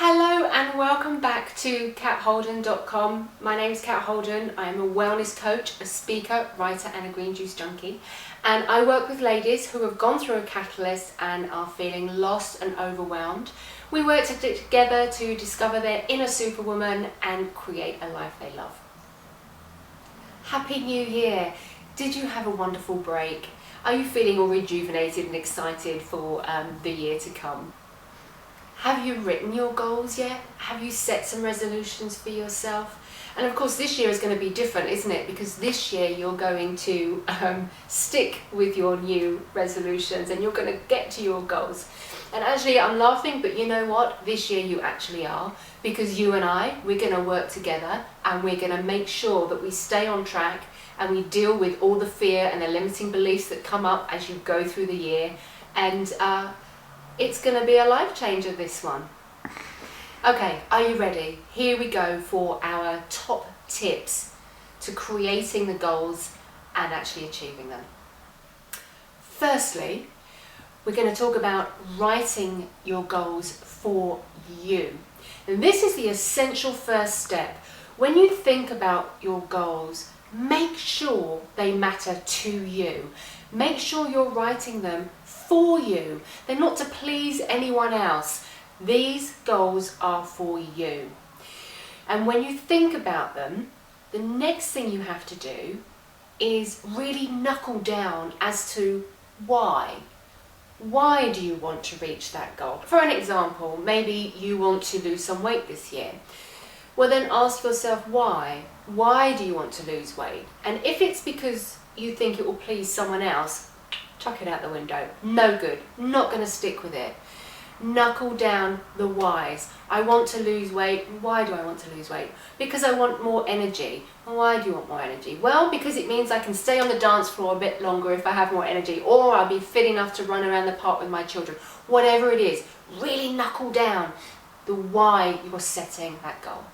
Hello and welcome back to katholden.com. My name is Kat Holden. I am a wellness coach, a speaker, writer and a green juice junkie. And I work with ladies who have gone through a catalyst and are feeling lost and overwhelmed. We work together to discover their inner superwoman and create a life they love. Happy New Year! Did you have a wonderful break? Are you feeling all rejuvenated and excited for the year to come? Have you written your goals yet? Have you set some resolutions for yourself? And of course this year is going to be different, isn't it? Because this year you're going to stick with your new resolutions and you're going to get to your goals. And actually I'm laughing, but you know what? This year you actually are, because you and we're going to work together and we're going to make sure that we stay on track and we deal with all the fear and the limiting beliefs that come up as you go through the year. And it's going to be a life changer, this one. Okay, are you ready? Here we go for our top tips to creating the goals and actually achieving them. Firstly, we're going to talk about writing your goals for you. And this is the essential first step. When you think about your goals, make sure they matter to you. Make sure you're writing them for you. They're not to please anyone else. These goals are for you. And when you think about them, the next thing you have to do is really knuckle down as to why. Why do you want to reach that goal? For an example, maybe you want to lose some weight this year. Well, then ask yourself why. Why do you want to lose weight? And if it's because you think it will please someone else, chuck it out the window. No good. Not going to stick with it. Knuckle down the whys. I want to lose weight. Why do I want to lose weight? Because I want more energy. Why do you want more energy? Well, because it means I can stay on the dance floor a bit longer if I have more energy, or I'll be fit enough to run around the park with my children. Whatever it is, really knuckle down the why you're setting that goal.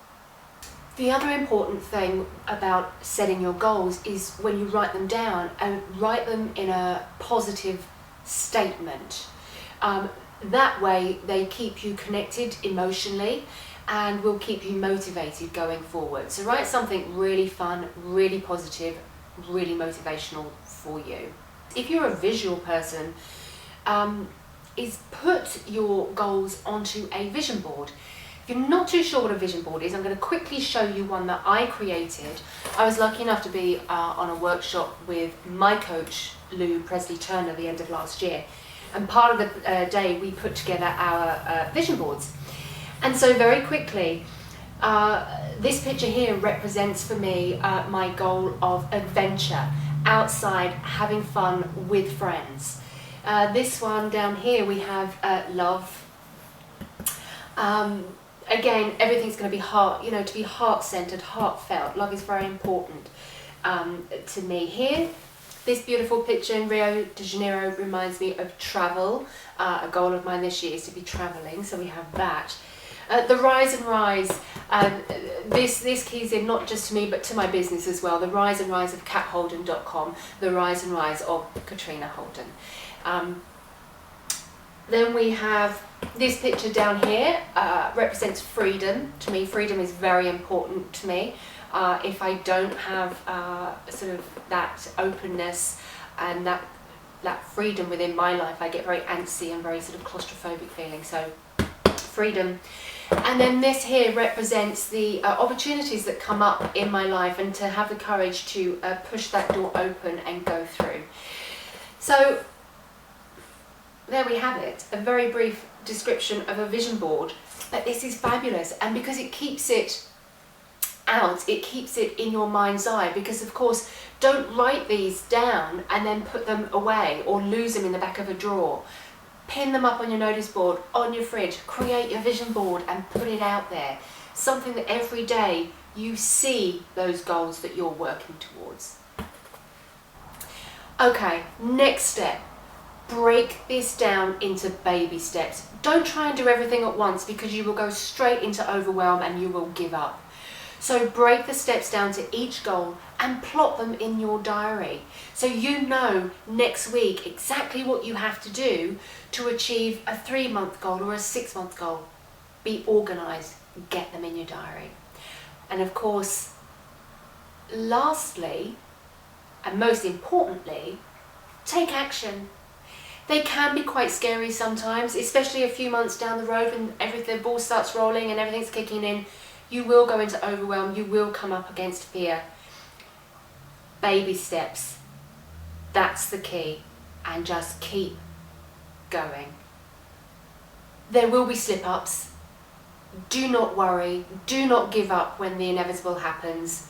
The other important thing about setting your goals is when you write them down, and write them in a positive statement. That way they keep you connected emotionally and will keep you motivated going forward. So write something really fun, really positive, really motivational for you. If you're a visual person, is put your goals onto a vision board. If you're not too sure what a vision board is, I'm going to quickly show you one that I created. I was lucky enough to be on a workshop with my coach, Lou Presley Turner, at the end of last year. And part of the day we put together our vision boards. And so very quickly, this picture here represents for me my goal of adventure, outside, having fun with friends. This one down here we have love. Again, everything's going to be to be heart-centered, heartfelt. Love is very important to me. Here, this beautiful picture in Rio de Janeiro reminds me of travel. A goal of mine this year is to be traveling, so we have that. The rise and rise, this keys in not just to me but to my business as well. The rise and rise of katholden.com, the rise and rise of Katrina Holden. Then we have this picture down here, represents freedom. To me, freedom is very important to me. If I don't have sort of that openness and that freedom within my life, I get very antsy and very sort of claustrophobic feeling. So freedom. And then this here represents the opportunities that come up in my life, and to have the courage to push that door open and go through. So there we have it, a very brief description of a vision board. But this is fabulous, and because it keeps it out, it keeps it in your mind's eye, because of course don't write these down and then put them away or lose them in the back of a drawer. Pin them up on your notice board, on your fridge, create your vision board and put it out there. Something that every day you see those goals that you're working towards. Okay, next step. Break this down into baby steps. Don't try and do everything at once, because you will go straight into overwhelm and you will give up. So break the steps down to each goal and plot them in your diary, so you know next week exactly what you have to do to achieve a 3-month goal or a 6-month goal. be organised, get them in your diary. And of course, lastly, and most importantly, take action. They can be quite scary sometimes, especially a few months down the road when the ball starts rolling and everything's kicking in. You will go into overwhelm, you will come up against fear. Baby steps, that's the key, and just keep going. There will be slip-ups. Do not worry, do not give up when the inevitable happens.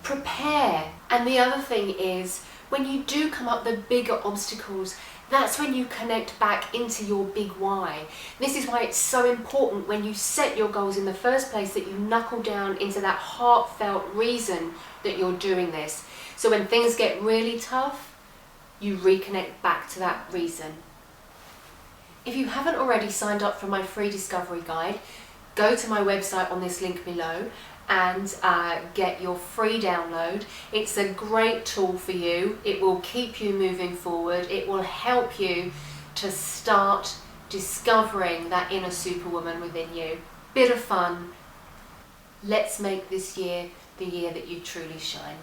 Prepare, and the other thing is, when you do come up the bigger obstacles, that's when you connect back into your big why. This is why it's so important when you set your goals in the first place that you knuckle down into that heartfelt reason that you're doing this. So when things get really tough, you reconnect back to that reason. If you haven't already signed up for my free discovery guide, go to my website on this link below and get your free download. It's a great tool for you. It will keep you moving forward. It will help you to start discovering that inner superwoman within you. Bit of fun. Let's make this year the year that you truly shine.